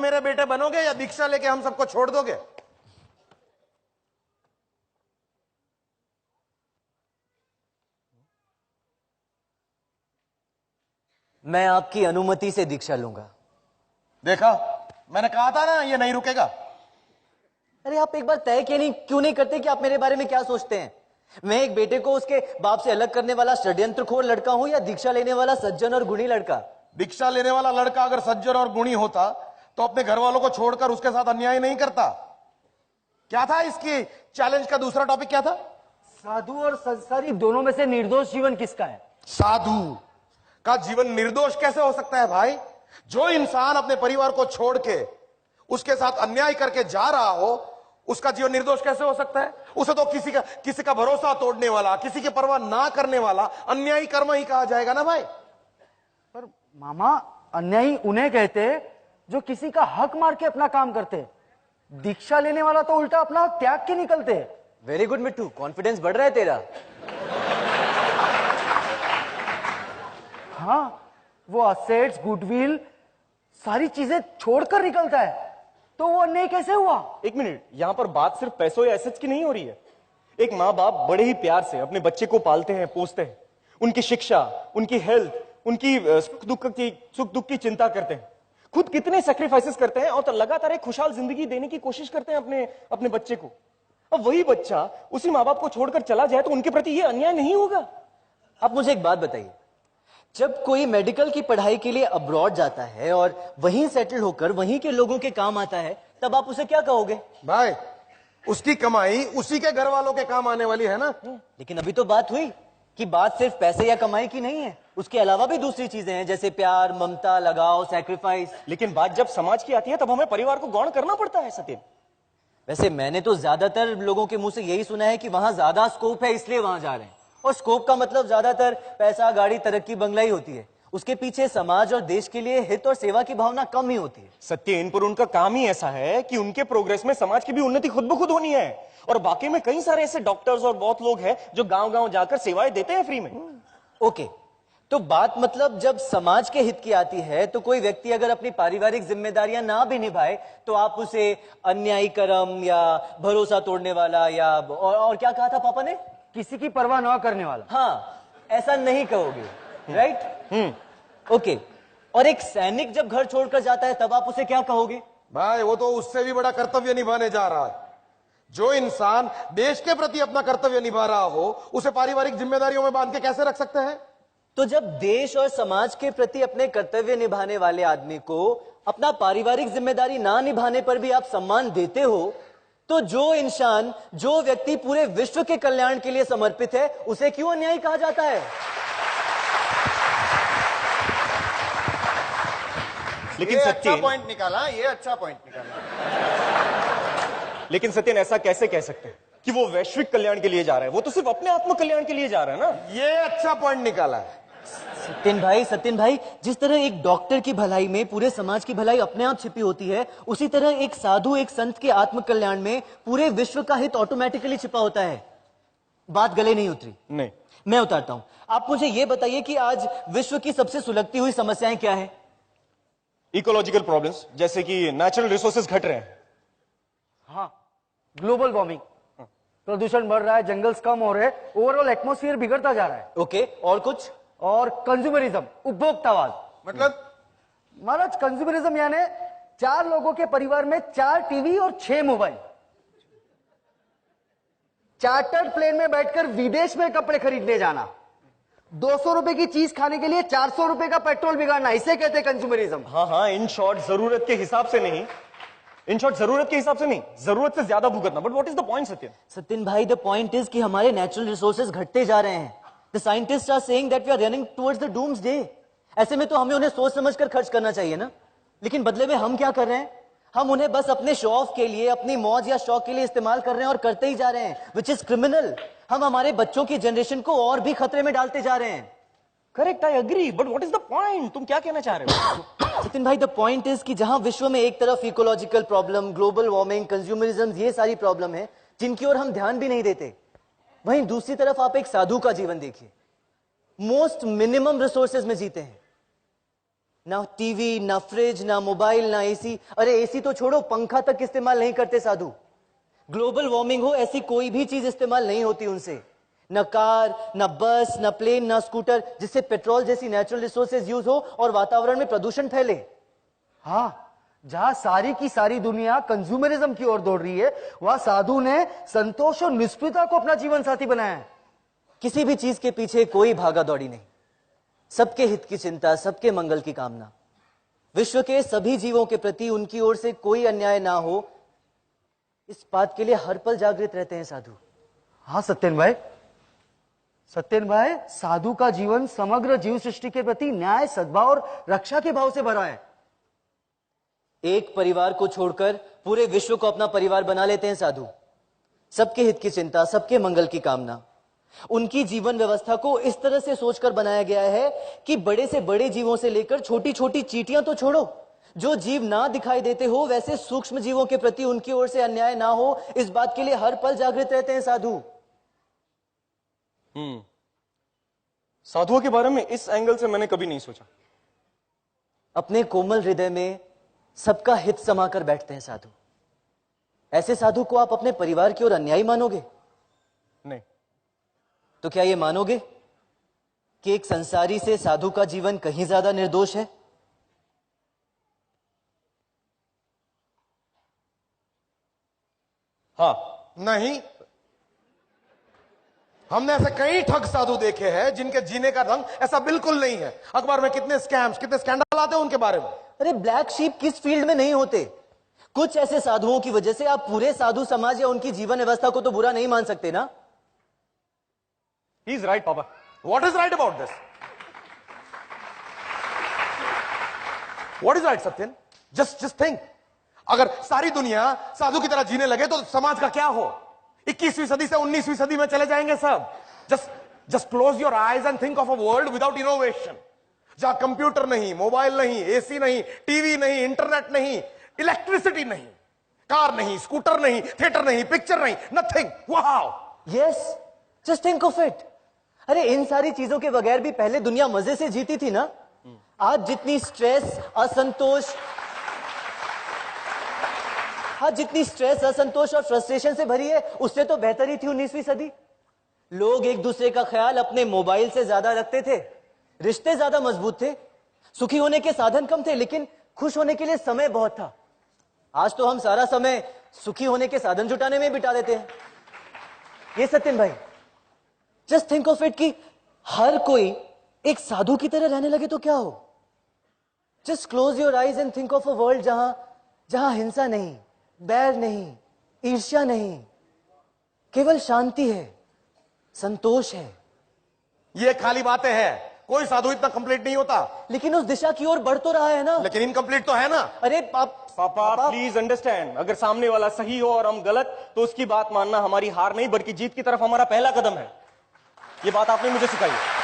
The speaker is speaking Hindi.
मेरे बेटे बनोगे या दीक्षा लेके हम सबको छोड़ दोगे? मैं आपकी अनुमति से दीक्षा लूंगा। देखा, मैंने कहा था ना ये नहीं रुकेगा। अरे आप एक बार तय क्यों नहीं करते कि आप मेरे बारे में क्या सोचते हैं? मैं एक बेटे को उसके बाप से अलग करने वाला षड्यंत्रखोर लड़का हूं या दीक्षा लेने वाला सज्जन और गुणी लड़का? दीक्षा लेने वाला लड़का अगर सज्जन और गुणी होता तो अपने घर वालों को छोड़कर उसके साथ अन्याय नहीं करता। क्या था इसकी चैलेंज का दूसरा टॉपिक क्या था? साधु और संसारी दोनों में से निर्दोष जीवन किसका है? साधु का जीवन निर्दोष कैसे हो सकता है भाई? जो इंसान अपने परिवार को छोड़ के उसके साथ अन्याय करके जा रहा हो उसका जीवन निर्दोष कैसे हो सकता है? उसे तो किसी का भरोसा तोड़ने वाला, किसी की परवाह ना करने वाला अन्यायी कर्म ही कहा जाएगा ना भाई। पर मामा, अन्यायी उन्हें कहते जो किसी का हक मार के अपना काम करते। दीक्षा लेने वाला तो उल्टा अपना हक त्याग के निकलते। वेरी गुड मिट्टू, कॉन्फिडेंस बढ़ रहा है तेरा। हाँ, वो असेट्स, गुडविल, सारी चीजें छोड़कर निकलता है, तो वो अन्याय कैसे हुआ? एक मिनट, यहां पर बात सिर्फ पैसों या एसेट्स की नहीं हो रही है। एक माँ बाप बड़े ही प्यार से अपने बच्चे को पालते हैं, पोसते हैं, उनकी शिक्षा, उनकी हेल्थ, उनकी सुख दुख की चिंता करते हैं, खुद कितने सेक्रीफाइसेस करते हैं और तो लगातार एक खुशहाल जिंदगी देने की कोशिश करते हैं अपने बच्चे को। अब वही बच्चा उसी माँ बाप को छोड़कर चला जाए तो उनके प्रति यह अन्याय नहीं होगा? आप मुझे एक बात बताइए, जब कोई मेडिकल की पढ़ाई के लिए अब्रॉड जाता है और वहीं सेटल होकर वहीं के लोगों के काम आता है, तब आप उसे क्या कहोगे? भाई, उसकी कमाई उसी के घर वालों के काम आने वाली है ना। लेकिन अभी तो बात हुई कि बात सिर्फ पैसे या कमाई की नहीं है, उसके अलावा भी दूसरी चीजें हैं जैसे प्यार, ममता, लगाव, सैक्रिफाइस। लेकिन बात जब समाज की आती है तब हमें परिवार को गौण करना पड़ता है सत्यम। वैसे मैंने तो ज्यादातर लोगों के मुंह से यही सुना है कि वहां ज्यादा स्कोप है इसलिए वहां जा रहे हैं, और स्कोप का मतलब ज्यादातर पैसा, गाड़ी, तरक्की, बंगला ही होती है। उसके पीछे समाज और देश के लिए हित और सेवा की भावना कम ही होती है। सत्य, इन पर उनका काम ही ऐसा है कि उनके प्रोग्रेस में समाज की भी उन्नति खुद ब खुद होनी है। और बाकी में कई सारे ऐसे डॉक्टर्स और बहुत लोग हैं जो गांव-गांव जाकर सेवाएं देते हैं फ्री में। ओके, तो बात मतलब जब समाज के हित की आती है तो कोई व्यक्ति अगर अपनी पारिवारिक जिम्मेदारियां ना भी निभाए तो आप उसे अन्यायी कर्म या भरोसा तोड़ने वाला या और क्या कहा था पापा ने? किसी की परवाह न करने वाला। हाँ, ऐसा नहीं कहोगे, राइट? ओके, और एक सैनिक जब घर छोड़कर जाता है तब आप उसे क्या कहोगे? भाई, वो तो उससे भी बड़ा कर्तव्य निभाने जा रहा है। जो इंसान देश के प्रति अपना कर्तव्य निभा रहा हो उसे पारिवारिक जिम्मेदारियों में बांध के कैसे रख सकते हैं? तो जब देश और समाज के प्रति अपने कर्तव्य निभाने वाले आदमी को अपना पारिवारिक जिम्मेदारी ना निभाने पर भी आप सम्मान देते हो, तो जो इंसान, जो व्यक्ति पूरे विश्व के कल्याण के लिए समर्पित है उसे क्यों अन्यायी कहा जाता है? लेकिन ये सत्येन, अच्छा पॉइंट निकाला, ये अच्छा पॉइंट निकाला। लेकिन सत्येन, ऐसा कैसे कह सकते हैं कि वो वैश्विक कल्याण के लिए जा रहा है? वो तो सिर्फ अपने आत्म कल्याण के लिए जा रहा है ना। ये अच्छा पॉइंट निकाला है। सत्येन भाई, जिस तरह एक डॉक्टर की भलाई में पूरे समाज की भलाई अपने आप छिपी होती है, उसी तरह एक साधु, एक संत के आत्म कल्याण में पूरे विश्व का हित ऑटोमेटिकली छिपा होता है। बात गले नहीं उतरी? नहीं, मैं उतारता हूं। आप मुझे यह बताइए कि आज विश्व की सबसे सुलगती हुई समस्याएं क्या है? इकोलॉजिकल प्रॉब्लम्स, जैसे कि नेचुरल रिसोर्सेज घट रहे हैं। हाँ, ग्लोबल वार्मिंग, प्रदूषण बढ़ रहा है, जंगल्स कम हो रहे हैं, ओवरऑल एटमॉस्फेयर बिगड़ता जा रहा है। ओके, और कुछ? और कंज्यूमरिज्म, उपभोक्तावाद। मतलब महाराज, कंज्यूमरिज्म यानी 4 लोगों के परिवार में 4 टीवी और 6 मोबाइल, चार्टर्ड प्लेन में बैठकर विदेश में कपड़े खरीदने जाना, 200 रुपए की चीज खाने के लिए 400 रुपए का पेट्रोल बिगाड़ना, इसे कहते हैं कंज्यूमरिज्म। हाँ, इन शॉर्ट जरूरत के हिसाब से नहीं, जरूरत से ज्यादा भुगतना। But what is the point Satyen भाई, द पॉइंट इज कि हमारे नेचुरल रिसोर्सेज घटते जा रहे हैं। The scientist are saying that we are running towards the doomsday. ऐसे में तो हमें उन्हें सोच समझकर खर्च करना चाहिए ना, लेकिन बदले में हम क्या कर रहे हैं? हम उन्हें बस अपने शो ऑफ के लिए, अपनी मौज या शौक के लिए इस्तेमाल कर रहे हैं और करते ही जा रहे हैं, विच इज क्रिमिनल। हम हमारे बच्चों की जनरेशन को और भी खतरे में डालते जा रहे हैं। Correct, I agree, but what is the point? तुम क्या कहना चाह रहे हो? सत्येन भाई, द पॉइंट इज कि जहां विश्व में एक तरफ ecological problem, global warming, consumerism, ये सारी प्रॉब्लम है जिनकी ओर हम ध्यान भी नहीं देते, वहीं दूसरी तरफ आप एक साधु का जीवन देखिए। मोस्ट मिनिमम रिसोर्सेज में जीते हैं, ना टीवी, ना फ्रिज, ना मोबाइल, ना एसी। अरे एसी तो छोड़ो, पंखा तक इस्तेमाल नहीं करते साधु। ग्लोबल वार्मिंग हो ऐसी कोई भी चीज इस्तेमाल नहीं होती उनसे। न कार, न बस, न प्लेन, न स्कूटर जिससे पेट्रोल जैसी नेचुरल रिसोर्सेज यूज हो और वातावरण में प्रदूषण फैले। हाँ, जहां सारी की सारी दुनिया कंज्यूमरिज्म की ओर दौड़ रही है, वहां साधु ने संतोष और निष्प्रियता को अपना जीवन साथी बनाया है। किसी भी चीज के पीछे कोई भागा दौड़ी नहीं, सबके हित की चिंता, सबके मंगल की कामना। विश्व के सभी जीवों के प्रति उनकी ओर से कोई अन्याय ना हो, इस बात के लिए हर पल जागृत रहते हैं साधु। हाँ सत्येन भाई, साधु का जीवन समग्र जीव सृष्टि के प्रति न्याय, सद्भाव और रक्षा के भाव से भरा है। एक परिवार को छोड़कर पूरे विश्व को अपना परिवार बना लेते हैं साधु। सबके हित की चिंता, सबके मंगल की कामना। उनकी जीवन व्यवस्था को इस तरह से सोचकर बनाया गया है कि बड़े से बड़े जीवों से लेकर छोटी छोटी चींटियां तो छोड़ो, जो जीव ना दिखाई देते हो वैसे सूक्ष्म जीवों के प्रति उनकी ओर से अन्याय ना हो, इस बात के लिए हर पल जागृत रहते हैं साधु। साधुओं के बारे में इस एंगल से मैंने कभी नहीं सोचा। अपने कोमल हृदय में सबका हित समाकर बैठते हैं साधु। ऐसे साधु को आप अपने परिवार की ओर अन्यायी मानोगे? नहीं। तो क्या ये मानोगे कि एक संसारी से साधु का जीवन कहीं ज्यादा निर्दोष है? हाँ। नहीं, हमने ऐसे कई ठग साधु देखे हैं जिनके जीने का ढंग ऐसा बिल्कुल नहीं है। अखबार में कितने स्कैम्स, कितने स्कैंडल आते हैं उनके बारे में। अरे ब्लैक शीप किस फील्ड में नहीं होते? कुछ ऐसे साधुओं की वजह से आप पूरे साधु समाज या उनकी जीवन व्यवस्था को तो बुरा नहीं मान सकते ना। He is right papa. What is right about this? What is right Satyan? Just think, अगर सारी दुनिया साधु की तरह जीने लगे तो समाज का क्या हो? 21वीं सदी से 19वीं सदी में चले जाएंगे सब। Just close your eyes and think of a world without innovation, जहां कंप्यूटर नहीं, मोबाइल नहीं, एसी नहीं, टीवी नहीं, इंटरनेट नहीं, इलेक्ट्रिसिटी नहीं, कार नहीं, स्कूटर नहीं, थिएटर नहीं, पिक्चर नहीं, nothing. Wow! Yes, just think of it. अरे इन सारी चीजों के बगैर भी पहले दुनिया मजे से जीती थी ना। आज जितनी स्ट्रेस, असंतोष और फ्रस्ट्रेशन से भरी है, उससे तो बेहतर ही थी 19वीं सदी। लोग एक दूसरे का ख्याल अपने मोबाइल से ज्यादा रखते थे, रिश्ते ज्यादा मजबूत थे, सुखी होने के साधन कम थे, लेकिन खुश होने के लिए समय बहुत था। आज तो हम सारा समय सुखी होने के साधन जुटाने में बिता देते हैं। ये सत्यन भाई, जस्ट थिंक ऑफ इट कि हर कोई एक साधु की तरह रहने लगे तो क्या हो? Just close your eyes and think of a world जहां हिंसा नहीं, बैर नहीं, ईर्ष्या नहीं, केवल शांति है, संतोष है। ये खाली बातें हैं, कोई साधु इतना कंप्लीट नहीं होता। लेकिन उस दिशा की ओर बढ़ तो रहा है ना। लेकिन इनकम्प्लीट तो है ना। अरे पापा प्लीज अंडरस्टैंड, अगर सामने वाला सही हो और हम गलत, तो उसकी बात मानना हमारी हार नहीं बल्कि जीत की तरफ हमारा पहला कदम है। ये बात आपने मुझे सिखाई है।